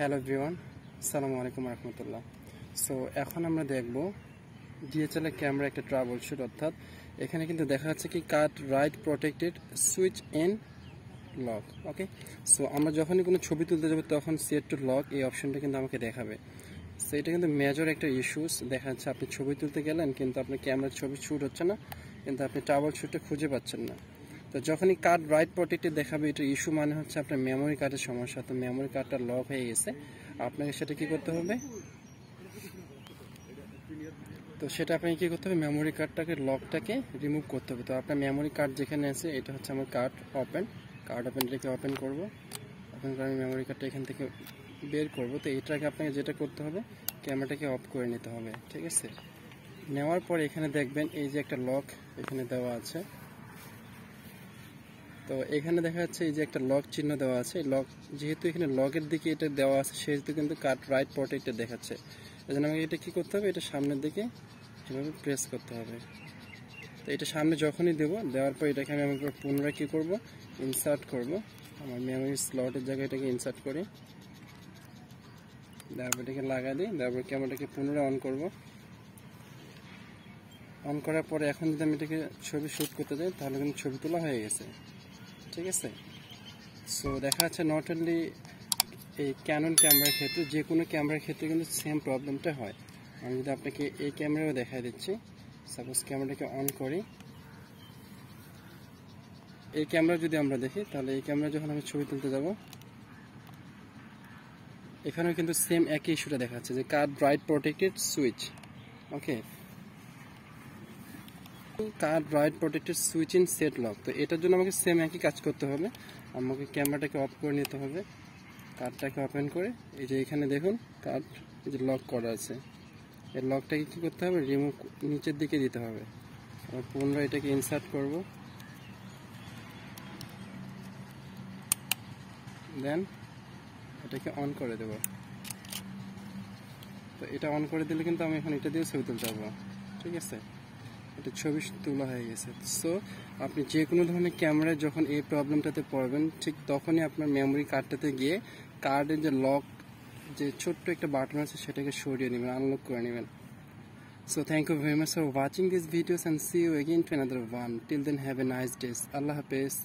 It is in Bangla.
হ্যালো এভরিওয়ান, আসসালামু আলাইকুম রহমতুল্লাহ। সো এখন আমরা দেখব ডিএসএলআর ক্যামেরা একটা ট্রাবল শুট, অর্থাৎ এখানে কিন্তু দেখা যাচ্ছে কি কাট right protected switch in lock. Okay, so আমরা যখনই কোনো ছবি তুলতে যাব তখন সেট টু লক এই অপশনটা কিন্তু আমাকে দেখাবে। সো এটা কিন্তু মেজর একটা ইস্যুস দেখা যাচ্ছে। আপনি ছবি তুলতে গেলেন কিন্তু আপনার ক্যামেরার ছবি শ্যুট হচ্ছে না, কিন্তু আপনি ট্রাবল শুটটা খুঁজে পাচ্ছেন না। তো যখনই কার্ড রাইট প্রোটেক্টেড দেখাবে এটা ইস্যু মানে হচ্ছে আপনার মেমোরি কার্ডের সমস্যা। তো মেমোরি কার্ডটা লক হয়ে গেছে, আপনাকে সেটা কি করতে হবে? তো সেটা আপনাকে কি করতে হবে? মেমোরি কার্ডটাকে লকটাকে রিমুভ করতে হবে। তো আপনার মেমোরি কার্ড যেখানে আছে এটা হচ্ছে আমার কার্ড ওপেনটাকে ওপেন করব। ওপেন করে আমি মেমোরি কার্ডটা এখান থেকে বের করব। তো এটাকে আপনাকে যেটা করতে হবে, ক্যামেরাটাকে অফ করে নিতে হবে। ঠিক আছে, নেওয়ার পর এখানে দেখবেন এই যে একটা লক এখানে দেওয়া আছে। তো এখানে দেখা যাচ্ছে এই যে একটা লক চিহ্ন দেওয়া আছে। লক যেহেতু এখানে লগের দিকে এটা দেওয়া আছে সেহেতু কিন্তু কাট রাইট প্রোটেক্টেড দেখাচ্ছে। এই জন্য আমাকে এটা কী করতে হবে? এটা সামনের দিকে এভাবে প্রেস করতে হবে। তো এটা সামনে যখনই দেওয়ার পর এটাকে আমি পুনরায় কী করবো? ইনসার্ট করব। আমার মেমোরি স্লটের জায়গায় এটাকে ইনসার্ট করি, তারপর এটাকে লাগা দিই, তারপর ক্যামেরাটাকে পুনরায় অন করব। অন করার পরে এখন যদি আমি এটাকে ছবি শ্যুট করতে যাই তাহলে কিন্তু ছবি তোলা হয়ে গেছে। ঠিক আছে, সো দেখা যাচ্ছে নট অনলি এই ক্যানন ক্যামেরার ক্ষেত্রে, যে কোনো ক্যামেরার ক্ষেত্রে কিন্তু সেম প্রবলেমটা হয়। আমি যদি আপনাকে এই ক্যামেরাও দেখাই দিচ্ছি, সাপোজ ক্যামেরাটাকে অন করি, এই ক্যামেরা যদি আমরা দেখি তাহলে এই ক্যামেরা যখন আমি ছবি তুলতে যাব এখানেও কিন্তু সেম একই ইস্যুটা দেখাচ্ছে যে card right protected switch. Okay, card right protected switch in shed lock. তো এটার জন্য আমাকে সেম একই কাজ করতে হবে। আমাকে ক্যামেরাটাকে অফ করে নিতে হবে, কার্ডটাকে ওপেন করে এই যে এখানে দেখুন কার্ড এই যে লক করা আছে, এই লকটাকে কী করতে হবে? রিমুভ নিচের দিকে দিতে হবে। আবার পুনরায় এটাকে ইনসার্ট করব, দেন এটাকে অন করে দেব। তো এটা অন করে দিলে কিন্তু আমি এখন এটা দিয়ে ছবি তুলতে পারবো। ঠিক আছে, এটা ছবি তোলা হয়ে গেছে। সো আপনি যে কোনো ধরনের ক্যামেরায় যখন এই প্রবলেমটাতে পড়বেন ঠিক তখনই আপনার মেমোরি কার্ডটাতে গিয়ে কার্ডের যে লক যে ছোট্ট একটা বাটন আছে সেটাকে সরিয়ে নেবেন, আনলক করে নেবেন। So thank you very much for watching this videos and see you again to another one. Till then, have a nice day. আল্লাহ হাফেজ।